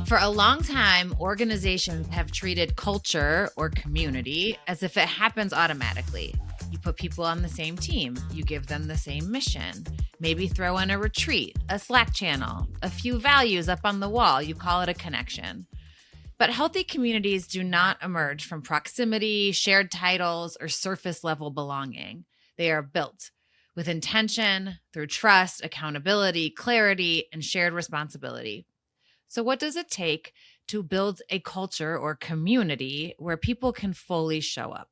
For a long time, organizations have treated culture or community as if it happens automatically. You put people on the same team, you give them the same mission, maybe throw in a retreat, a Slack channel, a few values up on the wall, you call it a connection. But healthy communities do not emerge from proximity, shared titles, or surface level belonging. They are built with intention, through trust, accountability, clarity, and shared responsibility. So what does it take to build a culture or community where people can fully show up?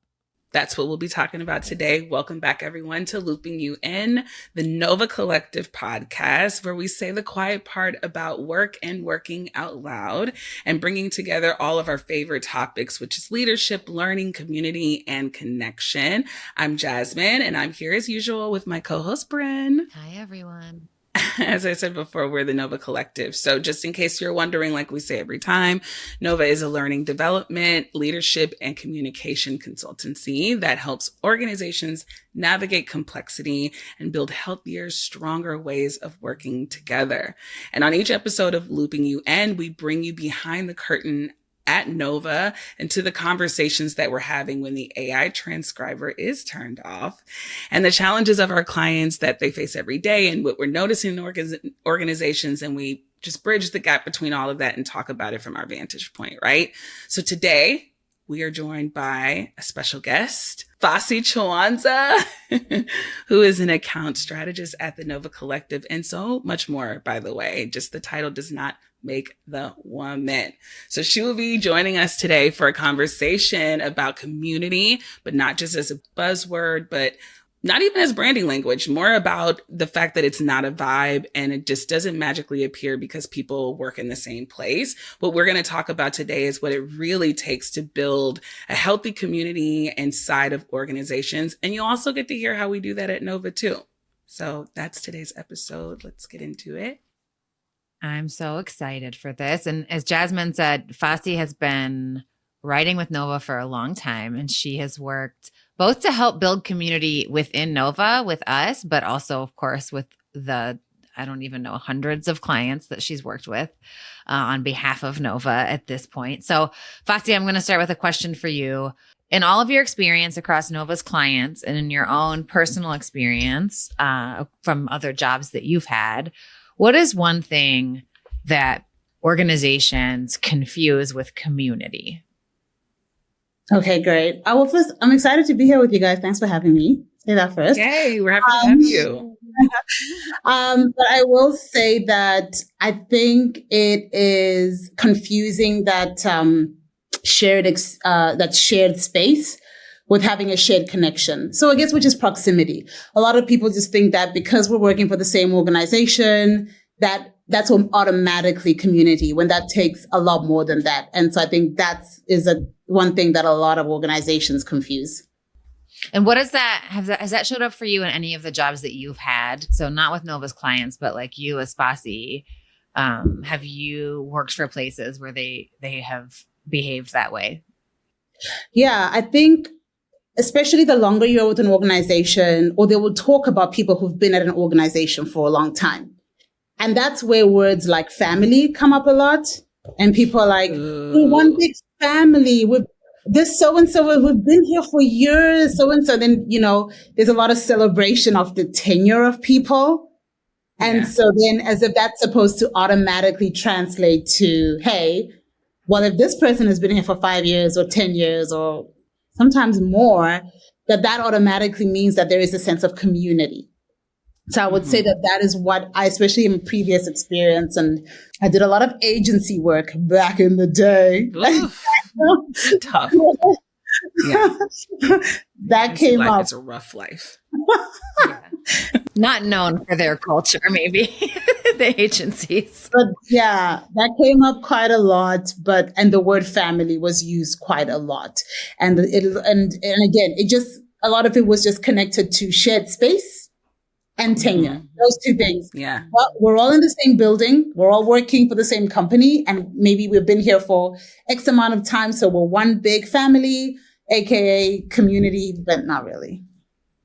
That's what we'll be talking about today. Welcome back, everyone, to Looping You In, the Nova Collective podcast, where we say the quiet part about work and working out loud and bringing together all of our favorite topics, which is leadership, learning, community, and connection. I'm Jasmine, and I'm here as usual with my co-host, Brynne. Hi, everyone. As I said before, we're the Nova Collective. So just in case you're wondering, like we say every time, Nova is a learning development, leadership, and communication consultancy that helps organizations navigate complexity and build healthier, stronger ways of working together. And on each episode of Looping You In, we bring you behind the curtain at Nova and to the conversations that we're having when the AI transcriber is turned off and the challenges of our clients that they face every day and what we're noticing in organizations. And we just bridge the gap between all of that and talk about it from our vantage point, right? So today we are joined by a special guest, Facie Chiwanza, who is an account strategist at the Nova Collective and so much more, by the way. Just the title does not make the woman. So she will be joining us today for a conversation about community, but not just as a buzzword, but not even as branding language, more about the fact that it's not a vibe and it just doesn't magically appear because people work in the same place. What we're going to talk about today is what it really takes to build a healthy community inside of organizations. And you'll also get to hear how we do that at Nova too. So that's today's episode. Let's get into it. I'm so excited for this. And as Jasmine said, Facie has been writing with Nova for a long time, and she has worked both to help build community within Nova with us, but also, of course, with the, I don't even know, hundreds of clients that she's worked with on behalf of Nova at this point. So Facie, I'm going to start with a question for you. In all of your experience across Nova's clients and in your own personal experience from other jobs that you've had, what is one thing that organizations confuse with community? Okay, great. I'm excited to be here with you guys. Thanks for having me. Say that first. Yay, we're happy to have you. But I will say that I think it is confusing that shared space with having a shared connection. So I guess which is proximity. A lot of people just think that because we're working for the same organization, that's automatically community, when that takes a lot more than that. And so I think one thing that a lot of organizations confuse. And what is that? Has that showed up for you in any of the jobs that you've had? So not with Nova's clients, but like you as Facie, have you worked for places where they have behaved that way? Yeah, I think especially the longer you're with an organization, or they will talk about people who've been at an organization for a long time. And that's where words like family come up a lot. And people are like, we're one big family. We're this so-and-so, we've been here for years, so-and-so. Then, there's a lot of celebration of the tenure of people. And so then as if that's supposed to automatically translate to, hey, well, if this person has been here for 5 years or 10 years or sometimes more, that automatically means that there is a sense of community. So I would say that is what I, especially in previous experience, and I did a lot of agency work back in the day. Tough. Yeah. That came up. It's a rough life. Not known for their culture, maybe, the agencies. But yeah, that came up quite a lot. And the word family was used quite a lot. And again, a lot of it was just connected to shared space and tenure. Those two things. Yeah. Well, we're all in the same building. We're all working for the same company. And maybe we've been here for X amount of time. So we're one big family, AKA community, but not really.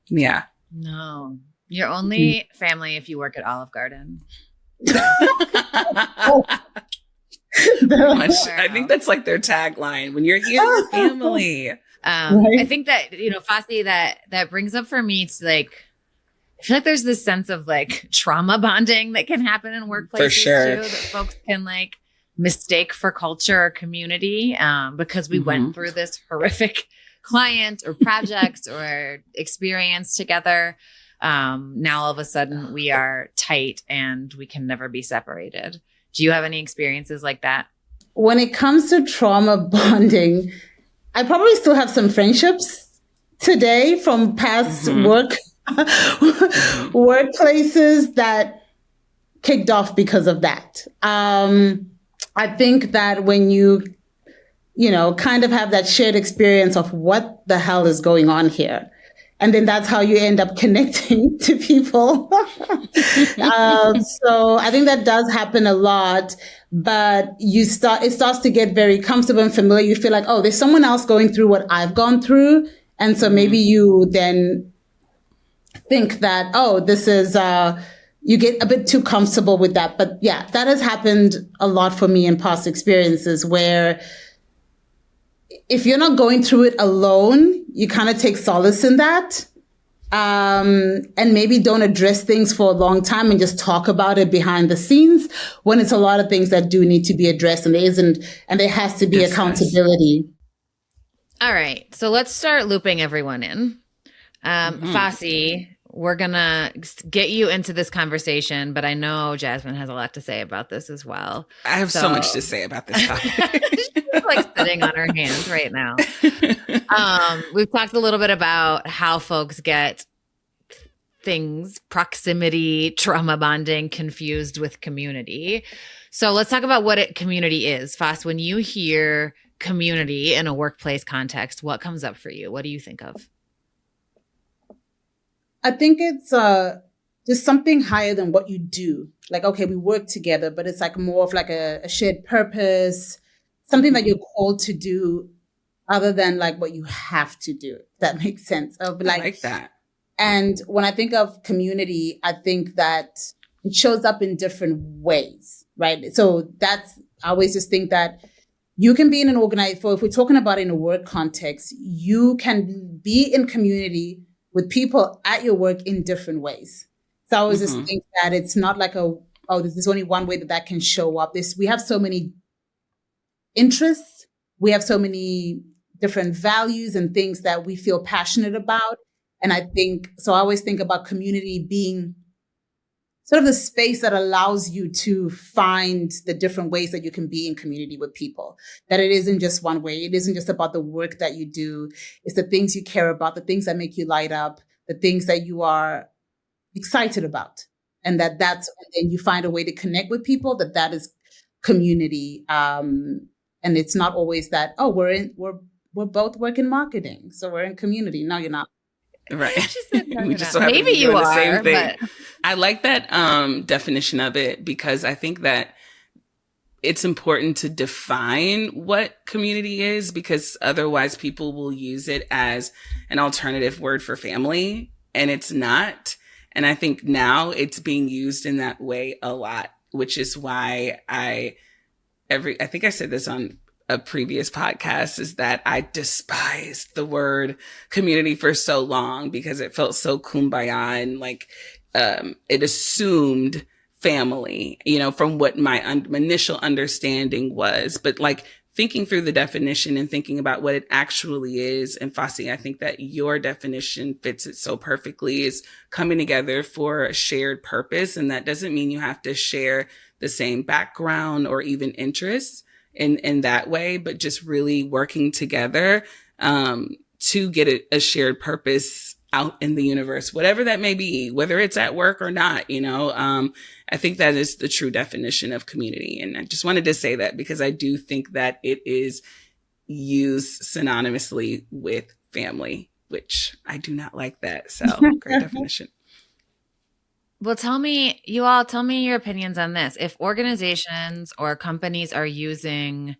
Yeah. No. You're only family if you work at Olive Garden. much. I think that's like their tagline. When you're here, you're family. I think that, Facie, that brings up for me, it's like, I feel like there's this sense of like trauma bonding that can happen in workplaces For sure. too, that folks can like mistake for culture or community, because we went through this horrific client or project or experience together. Now all of a sudden we are tight and we can never be separated. Do you have any experiences like that? When it comes to trauma bonding, I probably still have some friendships today from past workplaces that kicked off because of that. I think that when you kind of have that shared experience of what the hell is going on here, and then that's how you end up connecting to people. So I think that does happen a lot, but it starts to get very comfortable and familiar. You feel like, oh, there's someone else going through what I've gone through. And so maybe you then think that, oh, this is, you get a bit too comfortable with that. But yeah, that has happened a lot for me in past experiences where if you're not going through it alone, you kind of take solace in that. And maybe don't address things for a long time and just talk about it behind the scenes when it's a lot of things that do need to be addressed and there has to be accountability. All right. So let's start looping everyone in. Facie, we're going to get you into this conversation, but I know Jasmine has a lot to say about this as well. I have so much to say about this topic. She's like sitting on her hands right now. We've talked a little bit about how folks get things, proximity, trauma bonding confused with community. So let's talk about what community is. Facie, when you hear community in a workplace context, what comes up for you? What do you think of? I think it's just something higher than what you do. Like, okay, we work together, but it's like more of like a shared purpose, something that you're called to do other than like what you have to do. If that makes sense. Of like, I like that. And when I think of community, I think that it shows up in different ways, right? So I always just think that you can be in an if we're talking about in a work context, you can be in community with people at your work in different ways. So I always just think that it's not like there's only one way that can show up. We have so many interests. We have so many different values and things that we feel passionate about. And I always think about community being sort of the space that allows you to find the different ways that you can be in community with people, that it isn't just one way. It isn't just about the work that you do. It's the things you care about, the things that make you light up, the things that you are excited about. And and then you find a way to connect with people, that is community. And it's not always that, oh, we're both working marketing, so we're in community. No, you're not. Right. We just so maybe you are. The same thing. But I like that definition of it, because I think that it's important to define what community is, because otherwise people will use it as an alternative word for family, and it's not. And I think now it's being used in that way a lot, which is why I think I said this on a previous podcast, is that I despised the word community for so long because it felt so kumbaya and like it assumed family, from what my initial understanding was. But like thinking through the definition and thinking about what it actually is, and Facie, I think that your definition fits it so perfectly, is coming together for a shared purpose. And that doesn't mean you have to share the same background or even interests in that way, but just really working together to get a shared purpose out in the universe, whatever that may be, whether it's at work or not. I think that is the true definition of community. And I just wanted to say that because I do think that it is used synonymously with family, which I do not like that. So great definition. Well, tell me your opinions on this. If organizations or companies are using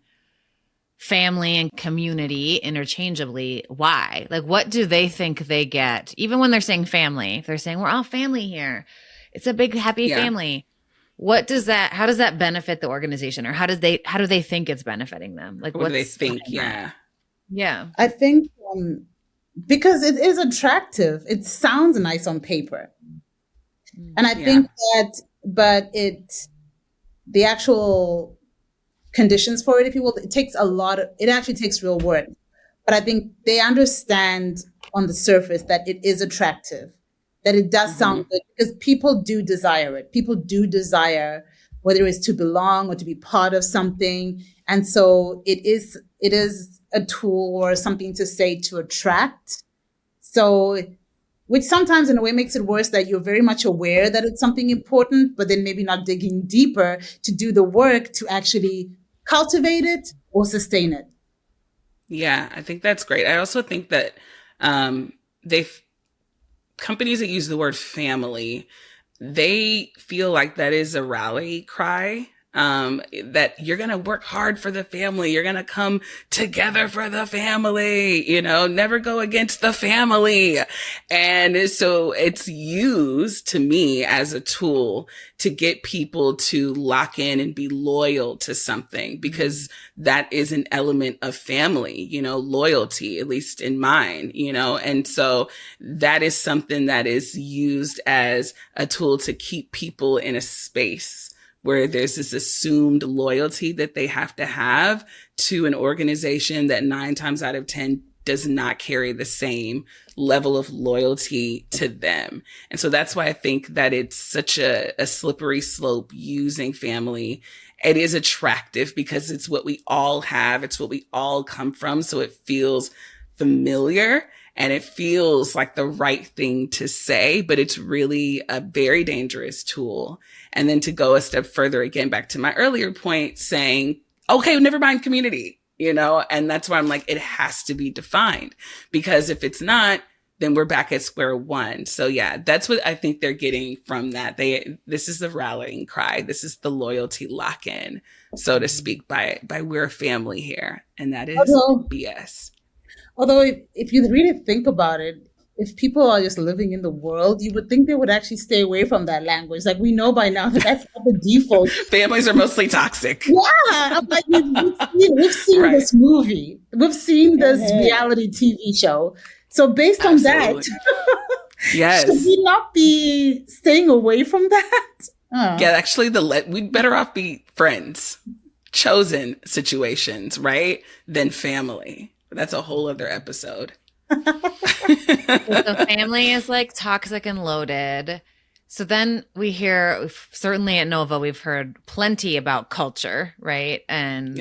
family and community interchangeably, why? Like, what do they think they get? Even when they're saying family, they're saying, we're all family here. It's a big, happy family. how does that benefit the organization, or how do they think it's benefiting them? Like, What do they what's think? behind Yeah. that? Yeah. I think because it is attractive, it sounds nice on paper. And I think that, but the actual conditions for it, if you will, it actually takes real work. But I think they understand on the surface that it is attractive, that it does sound good, because people do desire it. People do desire, whether it's to belong or to be part of something. And so it is a tool or something to say to attract. So, which sometimes in a way makes it worse, that you're very much aware that it's something important, but then maybe not digging deeper to do the work to actually cultivate it or sustain it. Yeah, I think that's great. I also think that companies that use the word family, they feel like that is a rally cry. That you're going to work hard for the family. You're going to come together for the family, never go against the family. And so it's used to me as a tool to get people to lock in and be loyal to something, because that is an element of family, loyalty, at least in mine, and so that is something that is used as a tool to keep people in a space where there's this assumed loyalty that they have to have to an organization that 9 times out of 10 does not carry the same level of loyalty to them. And so that's why I think that it's such a slippery slope using family. It is attractive because it's what we all have. It's what we all come from. So it feels familiar. And it feels like the right thing to say, but it's really a very dangerous tool. And then to go a step further, again, back to my earlier point, saying, okay, never mind community, and that's why I'm like, it has to be defined, because if it's not, then we're back at square one. So yeah, that's what I think they're getting from that. This is the rallying cry. This is the loyalty lock-in, so to speak, by we're a family here. And that is BS. Although if you really think about it, if people are just living in the world, you would think they would actually stay away from that language. Like, we know by now that that's not the default. Families are mostly toxic. Yeah. I'm like, we've seen right. This movie. We've seen this reality TV show. So based on that, yes, should we not be staying away from that? Yeah, actually, we'd better off be friends, chosen situations, right? Than family. That's a whole other episode. The family is like toxic and loaded. So then we hear, certainly at Nova, we've heard plenty about culture, right? And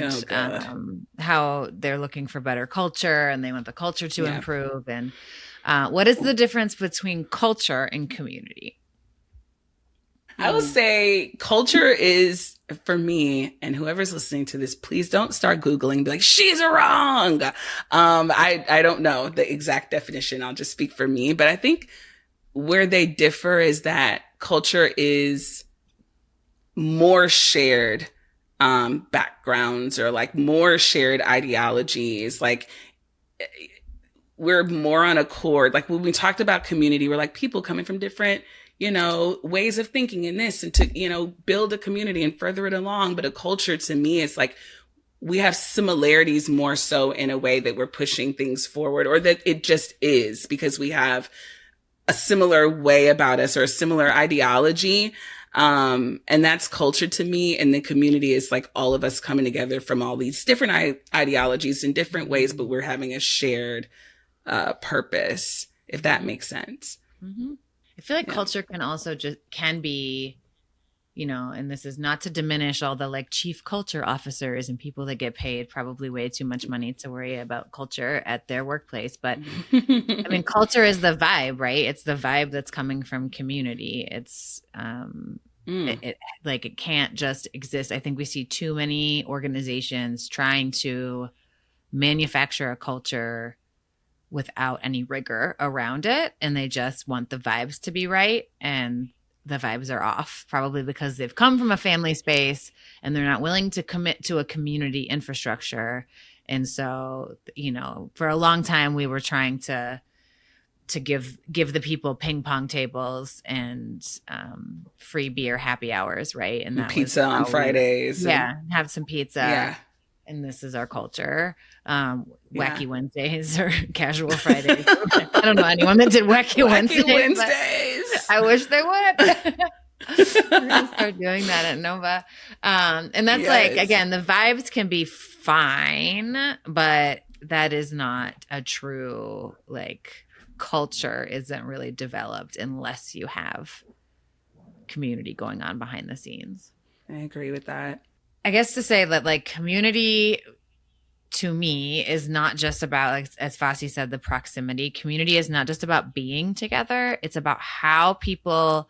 how they're looking for better culture and they want the culture to improve. And what is the difference between culture and community? I would say culture is, for me, and whoever's listening to this, please don't start Googling, be like, she's wrong. I don't know the exact definition. I'll just speak for me. But I think where they differ is that culture is more shared backgrounds, or like more shared ideologies. Like, we're more on accord. Like, when we talked about community, we're like people coming from different ways of thinking in this, and to, build a community and further it along. But a culture, to me, is like, we have similarities more so in a way that we're pushing things forward, or that it just is because we have a similar way about us or a similar ideology. And that's culture to me. And the community is like all of us coming together from all these different ideologies in different ways, but we're having a shared purpose, if that makes sense. Mm-hmm. I feel like culture can also can be, and this is not to diminish all the like chief culture officers and people that get paid probably way too much money to worry about culture at their workplace. But I mean, culture is the vibe, right? It's the vibe that's coming from community. It's it can't just exist. I think we see too many organizations trying to manufacture a culture without any rigor around it, and they just want the vibes to be right, and the vibes are off, probably because they've come from a family space and they're not willing to commit to a community infrastructure. And so, for a long time we were trying to to give the people ping pong tables and free beer happy hours, right? And that pizza on Fridays. Have some pizza. Yeah. And this is our culture. Wacky Yeah. Wednesdays or casual Fridays. I don't know anyone that did Wacky Wednesdays. I wish they would. We're gonna start doing that at Nova. And that's like, again, the vibes can be fine, but that is not a true, like, culture isn't really developed unless you have community going on behind the scenes. I agree with that. I guess to say that, like, community to me is not just about, like, as Facie said, the proximity. Community is not just about being together. It's about how people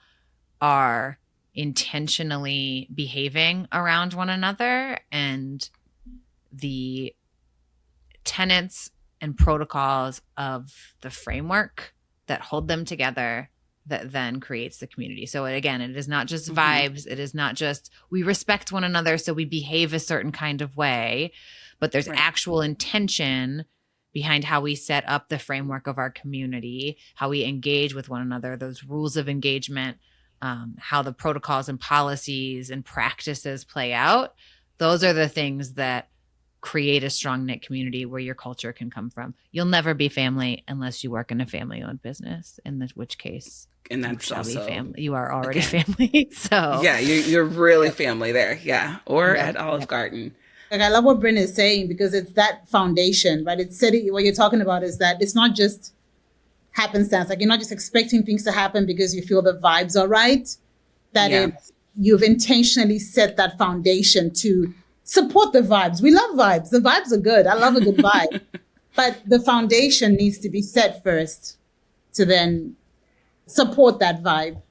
are intentionally behaving around one another and the tenets and protocols of the framework that hold them together that then creates the community. So again, it is not just vibes. It is not just we respect one another, so we behave a certain kind of way, but there's actual intention behind how we set up the framework of our community, how we engage with one another, those rules of engagement, how the protocols and policies and practices play out. Those are the things that create a strong knit community where your culture can come from. You'll never be family unless you work in a family-owned business, in which case, and that's also family. You are already family. So yeah, you're really family there. Yeah, or at Olive Garden. Like, I love what Brynne is saying, because it's that foundation, right? It's setting, what you're talking about is that it's not just happenstance. Like, you're not just expecting things to happen because you feel the vibes are right. That you've intentionally set that foundation to support the vibes. We love vibes. The vibes are good. I love a good vibe. But the foundation needs to be set first to then support that vibe.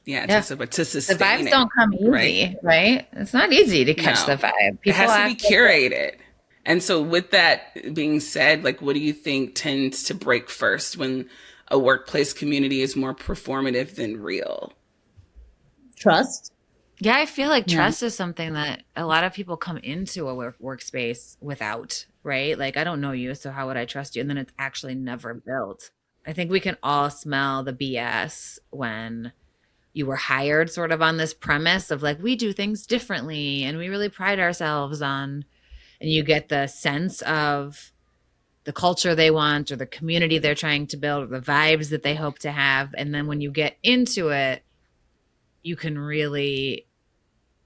To sustain the vibes it, don't come easy, right? It's not easy to catch the vibe. It has to be curated. And so with that being said, like, what do you think tends to break first when a workplace community is more performative than real? Trust. Yeah, I feel like trust is something that a lot of people come into a workspace without, right? Like, I don't know you, so how would I trust you? And then it's actually never built. I think we can all smell the BS when you were hired sort of on this premise of, like, we do things differently and we really pride ourselves on, and you get the sense of the culture they want or the community they're trying to build or the vibes that they hope to have. And then when you get into it, you can really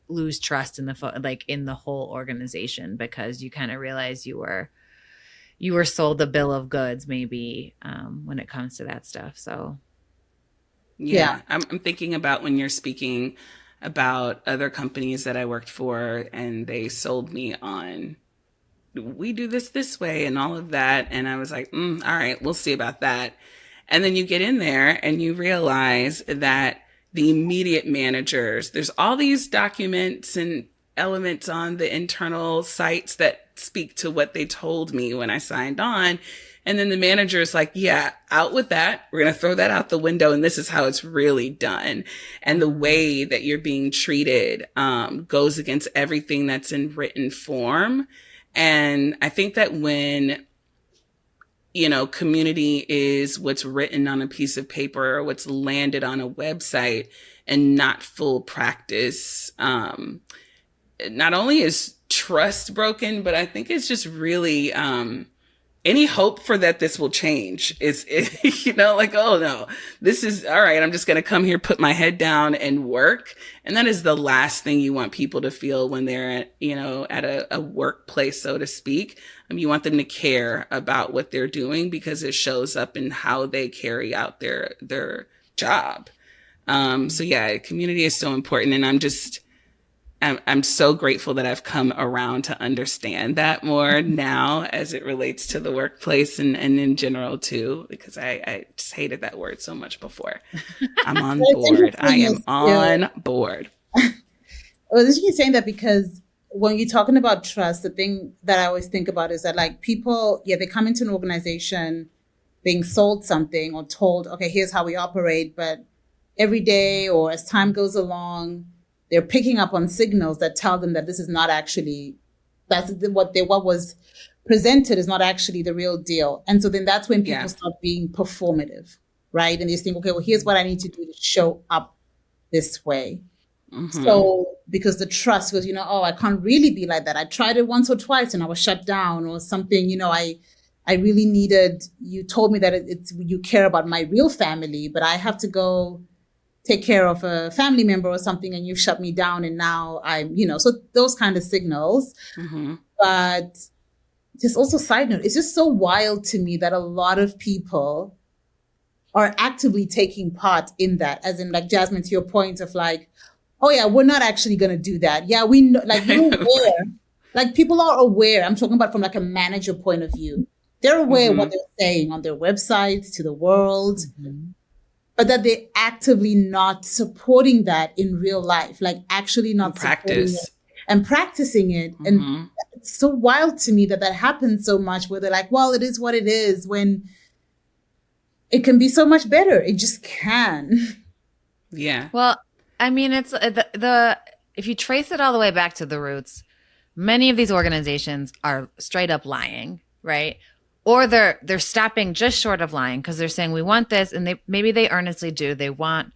lose trust in the whole organization, because you kind of realize you were sold a bill of goods maybe when it comes to that stuff. So I'm thinking about when you're speaking about other companies that I worked for and they sold me on, we do this way and all of that, and I was like, all right, we'll see about that. And then you get in there and you realize that the immediate managers, there's all these documents and elements on the internal sites that speak to what they told me when I signed on. And then the manager is like, yeah, out with that. We're going to throw that out the window. And this is how it's really done. And the way that you're being treated goes against everything that's in written form. And I think that when, community is what's written on a piece of paper or what's landed on a website and not full practice, not only is trust broken, but I think it's just really, any hope for that this will change is, like, oh no, this is all right. I'm just going to come here, put my head down and work. And that is the last thing you want people to feel when they're at a workplace, so to speak. You want them to care about what they're doing because it shows up in how they carry out their job. Community is so important. And I'm so grateful that I've come around to understand that more now as it relates to the workplace and in general too, because I just hated that word so much before. I'm on board. I am on board. Well, this is saying that because when you're talking about trust, the thing that I always think about is that, like, people, they come into an organization being sold something or told, okay, here's how we operate. But every day or as time goes along, they're picking up on signals that tell them that this is not actually, that's what was presented is not actually the real deal. And so then that's when people Yeah. start being performative, right? And they think, okay, well, here's what I need to do to show up this way. So because the trust was, oh, I can't really be like that. I tried it once or twice and I was shut down or something, I really needed, you told me that it's you care about my real family, but I have to go take care of a family member or something and you shut me down and now I'm, so those kind of signals. But just also side note, it's just so wild to me that a lot of people are actively taking part in that, as in like Jasmine, to your point of like, oh yeah, we're not actually going to do that. Yeah, we know, like we're aware, like people are aware. I'm talking about from like a manager point of view. They're aware of what they're saying on their websites to the world, but that they're actively not supporting that in real life, like actually not supporting it and practicing it. And it's so wild to me that happens so much where they're like, well, it is what it is, when it can be so much better. It just can. Yeah. Well, I mean, it's if you trace it all the way back to the roots, many of these organizations are straight up lying, right? Or they're stopping just short of lying because they're saying we want this, and maybe they earnestly do. They want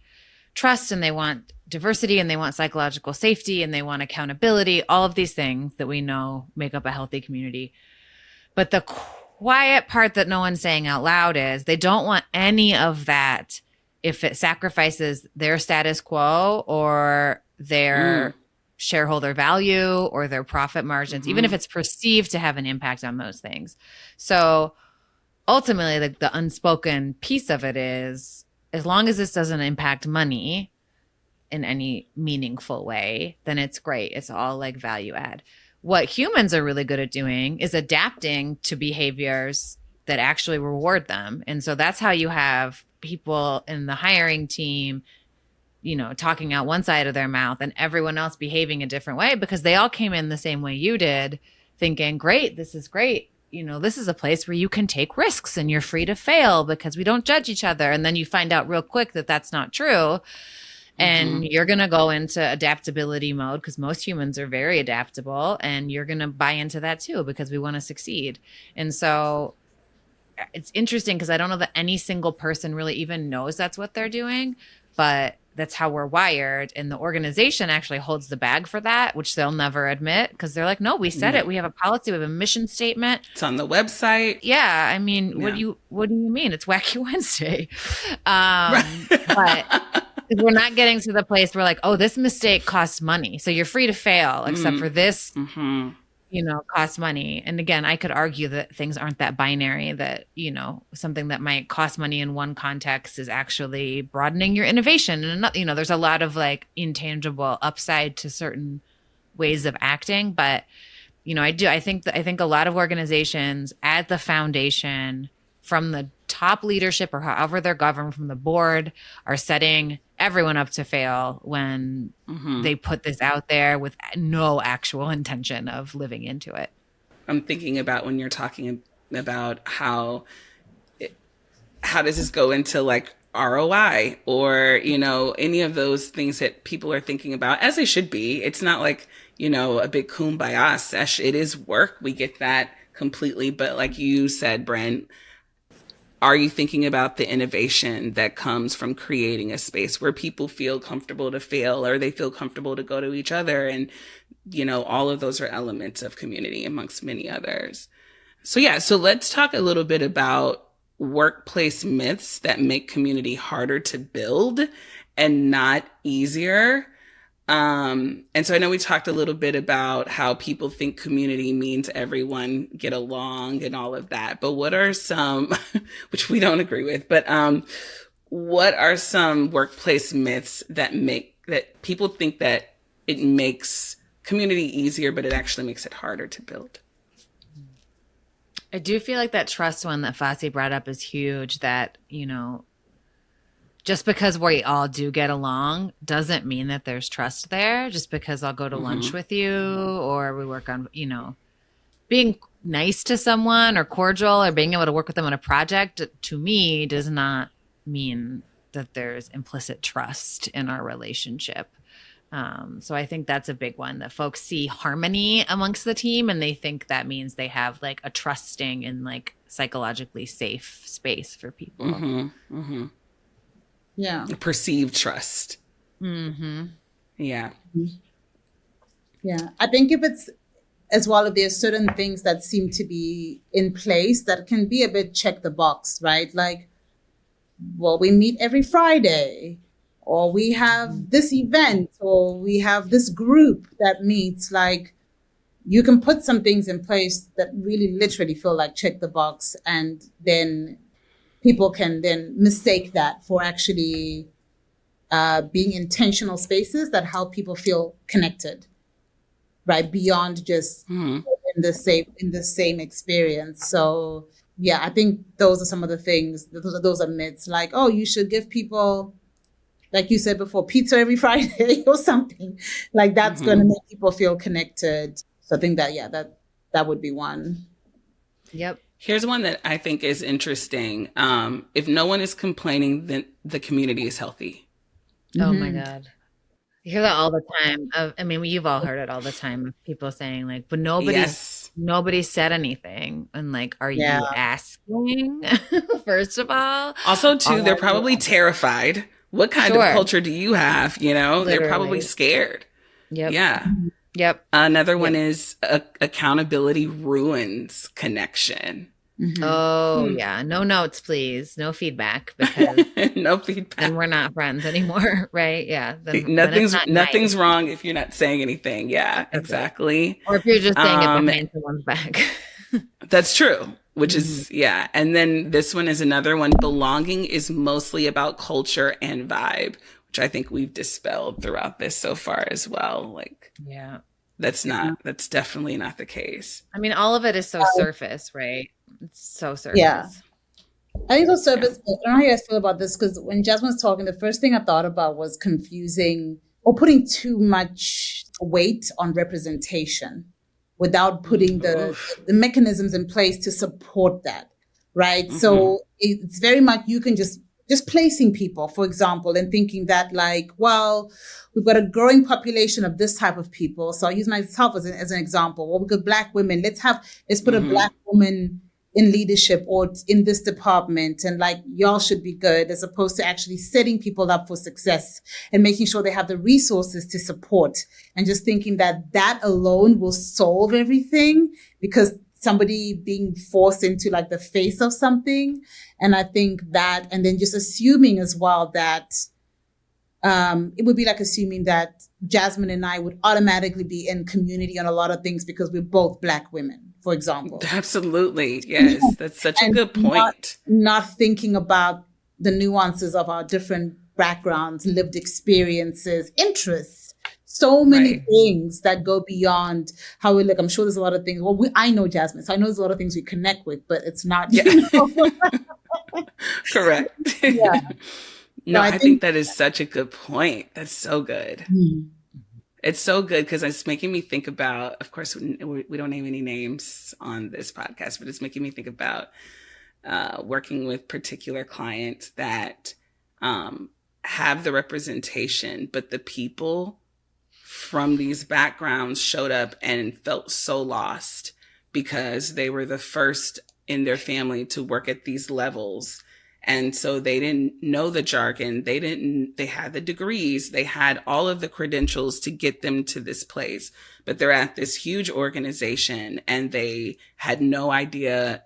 trust and they want diversity and they want psychological safety and they want accountability, all of these things that we know make up a healthy community. But the quiet part that no one's saying out loud is they don't want any of that if it sacrifices their status quo or their shareholder value or their profit margins, even if it's perceived to have an impact on those things. So ultimately, like the unspoken piece of it is, as long as this doesn't impact money in any meaningful way, then it's great. It's all like value add. What humans are really good at doing is adapting to behaviors that actually reward them. And so that's how you have people in the hiring team, talking out one side of their mouth and everyone else behaving a different way because they all came in the same way you did, thinking, great, this is great. This is a place where you can take risks and you're free to fail because we don't judge each other. And then you find out real quick that that's not true. And you're going to go into adaptability mode because most humans are very adaptable, and you're going to buy into that too because we want to succeed. And so it's interesting because I don't know that any single person really even knows that's what they're doing, but that's how we're wired. And the organization actually holds the bag for that, which they'll never admit because they're like, no, we said it. We have a policy. We have a mission statement. It's on the website. Yeah. I mean, what do you mean? It's Wacky Wednesday. But we're not getting to the place where like, oh, this mistake costs money. So you're free to fail except for this, costs money. And again, I could argue that things aren't that binary, that, something that might cost money in one context is actually broadening your innovation. And, there's a lot of like intangible upside to certain ways of acting. But, I think a lot of organizations at the foundation, from the top leadership or however they're governed from the board, are setting everyone up to fail when they put this out there with no actual intention of living into it. I'm thinking about when you're talking about how does this go into like ROI or, any of those things that people are thinking about, as they should be. It's not like, a big kumbaya sesh. It is work. We get that completely. But like you said, Brynne, are you thinking about the innovation that comes from creating a space where people feel comfortable to fail or they feel comfortable to go to each other? And, all of those are elements of community amongst many others. So let's talk a little bit about workplace myths that make community harder to build and not easier. And so I know we talked a little bit about how people think community means everyone get along and all of that, but what are some, which we don't agree with, but, what are some workplace myths that people think that it makes community easier, but it actually makes it harder to build? I do feel like that trust one that Facie brought up is huge, that, just because we all do get along doesn't mean that there's trust there. Just because I'll go to lunch with you or we work on, being nice to someone or cordial or being able to work with them on a project, to me, does not mean that there's implicit trust in our relationship. So I think that's a big one, that folks see harmony amongst the team and they think that means they have like a trusting and like psychologically safe space for people. Yeah. Perceived trust. Mm-hmm. Yeah. Yeah. I think if it's, as well, if there's certain things that seem to be in place that can be a bit check the box, right? Like, well, we meet every Friday, or we have this event, or we have this group that meets. Like, you can put some things in place that really literally feel like check the box, and then people can then mistake that for actually being intentional spaces that help people feel connected, right? Beyond just in the same experience. So yeah, I think those are some of the things. Those are myths. Like, oh, you should give people, like you said before, pizza every Friday or something. Like that's going to make people feel connected. So I think that that would be one. Yep. Here's one that I think is interesting. If no one is complaining, then the community is healthy. Oh my God. I hear that all the time. I mean, you've all heard it all the time. People saying like, but nobody said anything. And like, are you asking? First of all. Also, too, they're probably terrified. What kind of culture do you have? You know, Literally. They're probably scared. Yep. Yeah. Yep. Another one is accountability ruins connection. Oh yeah. No notes, please. No feedback, because no feedback. And we're not friends anymore, right? Yeah. Nothing's wrong if you're not saying anything. Yeah, exactly. Or if you're just saying it behind someone's back. That's true. Which is, yeah. And then this one is another one. Belonging is mostly about culture and vibe, which I think we've dispelled throughout this so far as well. Like, yeah, that's definitely not the case. I mean, all of it is so surface, right? It's so surface. Yeah. I think it's surface. I don't know how you guys feel about this, because when Jasmine was talking, the first thing I thought about was confusing or putting too much weight on representation without putting the mechanisms in place to support that, right? So it's very much, you can just placing people, for example, and thinking that like, well, we've got a growing population of this type of people. So I'll use myself as an example. Well, we've got Black women. Let's put a Black woman in leadership or in this department, and like, y'all should be good, as opposed to actually setting people up for success and making sure they have the resources to support, and just thinking that alone will solve everything, because somebody being forced into like the face of something. And I think that, and then just assuming as well that it would be like assuming that Jasmine and I would automatically be in community on a lot of things because we're both Black women, for example. Absolutely. Yes. That's such a good point. Not thinking about the nuances of our different backgrounds, lived experiences, interests, so many things that go beyond how we look. I'm sure there's a lot of things. Well, I know Jasmine, so I know there's a lot of things we connect with, but it's not. Yeah. Correct. Yeah. No, I think that is such a good point. That's so good. It's so good because it's making me think about, of course, we don't name any names on this podcast, but it's making me think about working with particular clients that have the representation, but the people from these backgrounds showed up and felt so lost because they were the first in their family to work at these levels. And so they didn't know the jargon. They had the degrees. They had all of the credentials to get them to this place, but they're at this huge organization and they had no idea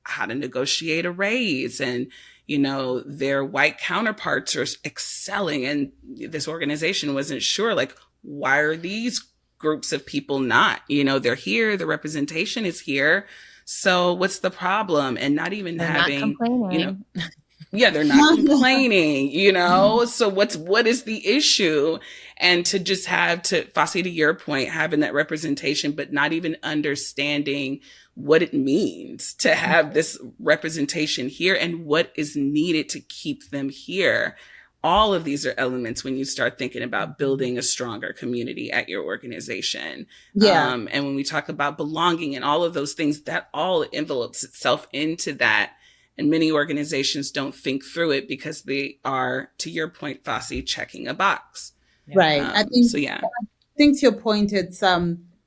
how to negotiate a raise. And, you know, their white counterparts are excelling. And this organization wasn't sure, like, why are these groups of people not? You know, they're here. The representation is here. So what's the problem? And not even having, you know, yeah, they're not complaining, you know? So what is the issue? And to just have Facie, to your point, having that representation, but not even understanding what it means to have this representation here and what is needed to keep them here. All of these are elements when you start thinking about building a stronger community at your organization. Yeah. And when we talk about belonging and all of those things, that all envelopes itself into that. And many organizations don't think through it because they are, to your point, Facie, checking a box. Right. I think, So yeah. to your point, it's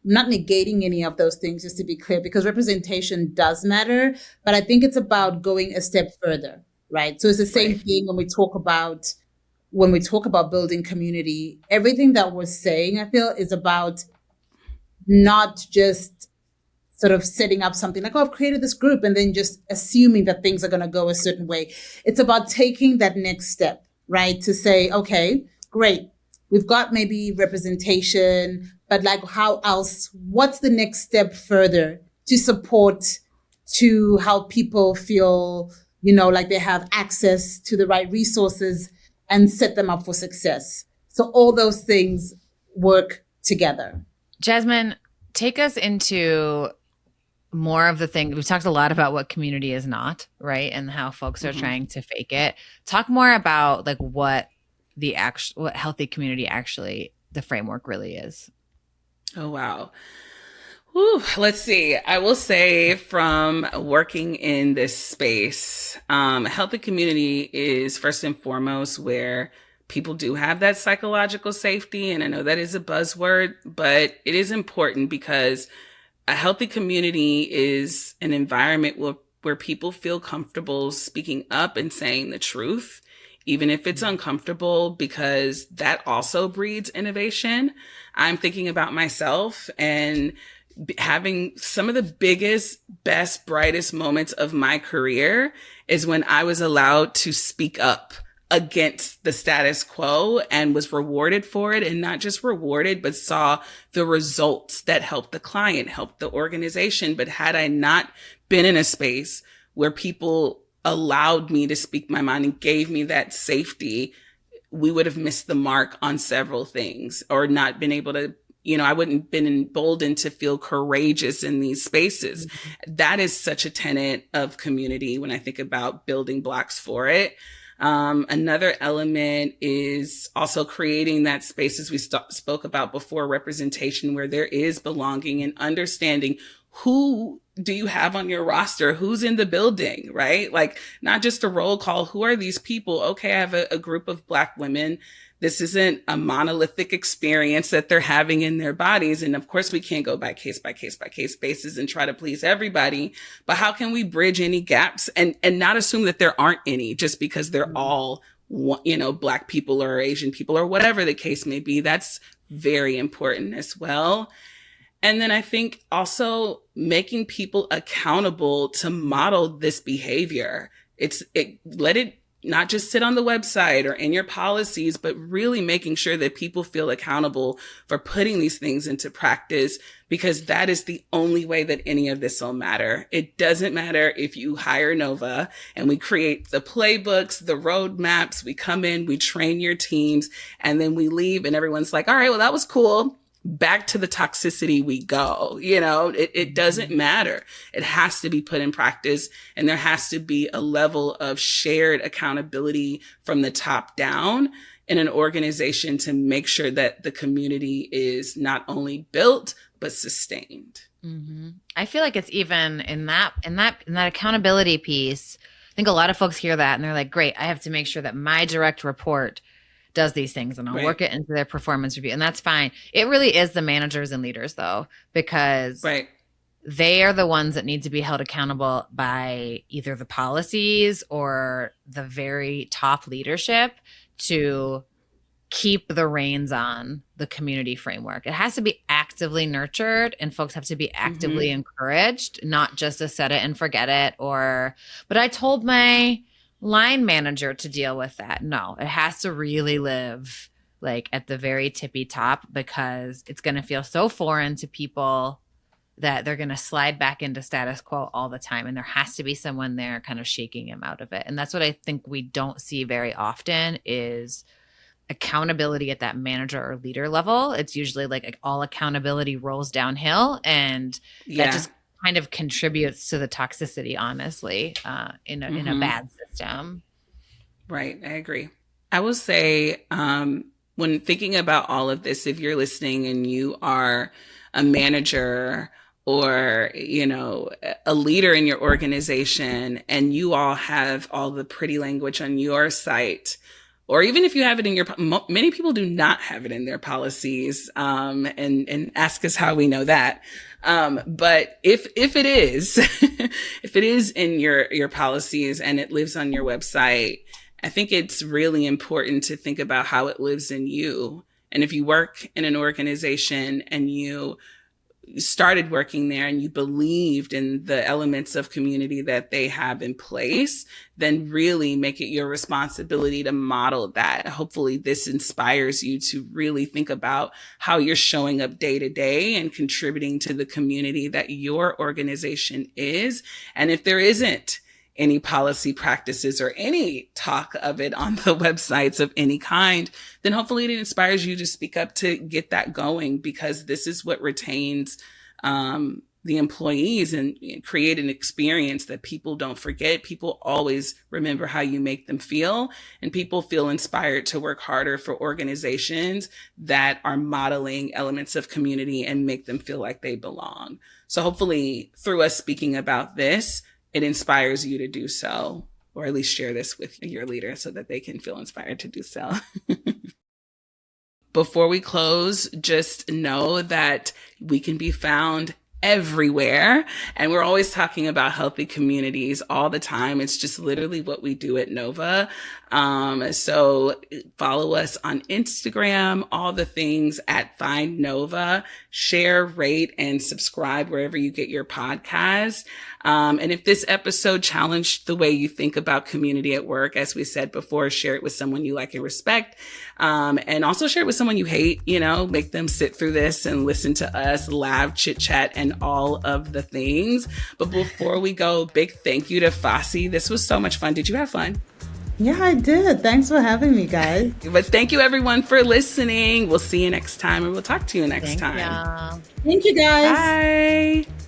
not negating any of those things, just to be clear, because representation does matter. But I think it's about going a step further, right? So it's the same thing when we talk about building community. Everything that we're saying, I feel, is about not just sort of setting up something like, oh, I've created this group, and then just assuming that things are going to go a certain way. It's about taking that next step, right? To say, okay, great. We've got maybe representation, but like how else, what's the next step further to support, to help people feel, like they have access to the right resources and set them up for success. So all those things work together. Jasmine, take us into more of the thing. We've talked a lot about what community is not, right? And how folks are trying to fake it. Talk more about like what healthy community actually, the framework really is. Oh, wow. Whew, let's see. I will say from working in this space, healthy community is first and foremost where people do have that psychological safety. And I know that is a buzzword, but it is important because a healthy community is an environment where people feel comfortable speaking up and saying the truth, even if it's uncomfortable, because that also breeds innovation. I'm thinking about myself and having some of the biggest, best, brightest moments of my career is when I was allowed to speak up against the status quo and was rewarded for it, and not just rewarded, but saw the results that helped the client, helped the organization. But had I not been in a space where people allowed me to speak my mind and gave me that safety, we would have missed the mark on several things, or not been able to, I wouldn't have been emboldened to feel courageous in these spaces. That is such a tenet of community when I think about building blocks for it. Another element is also creating that space, as we spoke about before, representation, where there is belonging and understanding who do you have on your roster, who's in the building, right? Like not just a roll call. Who are these people? Okay, I have a group of Black women. This isn't a monolithic experience that they're having in their bodies. And of course, we can't go by case basis and try to please everybody. But how can we bridge any gaps and not assume that there aren't any just because they're all, Black people or Asian people or whatever the case may be? That's very important as well. And then I think also making people accountable to model this behavior. Let it not just sit on the website or in your policies, but really making sure that people feel accountable for putting these things into practice, because that is the only way that any of this will matter. It doesn't matter if you hire Nova and we create the playbooks, the roadmaps, we come in, we train your teams, and then we leave and everyone's like, all right, well, that was cool. Back to the toxicity we go. It doesn't matter. It has to be put in practice, and there has to be a level of shared accountability from the top down in an organization to make sure that the community is not only built, but sustained. Mm-hmm. I feel like it's even in that accountability piece. I think a lot of folks hear that and they're like, great, I have to make sure that my direct report does these things and I'll work it into their performance review. And that's fine. It really is the managers and leaders though, because they are the ones that need to be held accountable by either the policies or the very top leadership to keep the reins on the community framework. It has to be actively nurtured and folks have to be actively encouraged, not just a set it and forget it but I told my line manager to deal with that. No, it has to really live like at the very tippy top, because it's going to feel so foreign to people that they're going to slide back into status quo all the time. And there has to be someone there kind of shaking him out of it. And that's what I think we don't see very often is accountability at that manager or leader level. It's usually like all accountability rolls downhill, and that just kind of contributes to the toxicity, honestly, in a bad system. Right. I agree. I will say, when thinking about all of this, if you're listening and you are a manager or, a leader in your organization and you all have all the pretty language on your site, or even if you have it in your, many people do not have it in their policies, and ask us how we know that. But if it is, if it is in your policies and it lives on your website, I think it's really important to think about how it lives in you. And if you work in an organization and you started working there and you believed in the elements of community that they have in place, then really make it your responsibility to model that. Hopefully this inspires you to really think about how you're showing up day to day and contributing to the community that your organization is. And if there isn't any policy practices or any talk of it on the websites of any kind, then hopefully it inspires you to speak up to get that going, because this is what retains the employees and create an experience that people don't forget. People always remember how you make them feel, and people feel inspired to work harder for organizations that are modeling elements of community and make them feel like they belong. So hopefully through us speaking about this, it inspires you to do so, or at least share this with your leader so that they can feel inspired to do so. Before we close, just know that we can be found everywhere. And we're always talking about healthy communities all the time. It's just literally what we do at Nova. So follow us on Instagram, all the things at Find Nova, share, rate, and subscribe wherever you get your podcasts. And if this episode challenged the way you think about community at work, as we said before, share it with someone you like and respect. And also share it with someone you hate, make them sit through this and listen to us, laugh, chit chat, and all of the things. But before we go, big thank you to Facie. This was so much fun. Did you have fun? Yeah, I did. Thanks for having me, guys. But thank you everyone for listening. We'll see you next time, and we'll talk to you next time. Thank you, guys. Bye.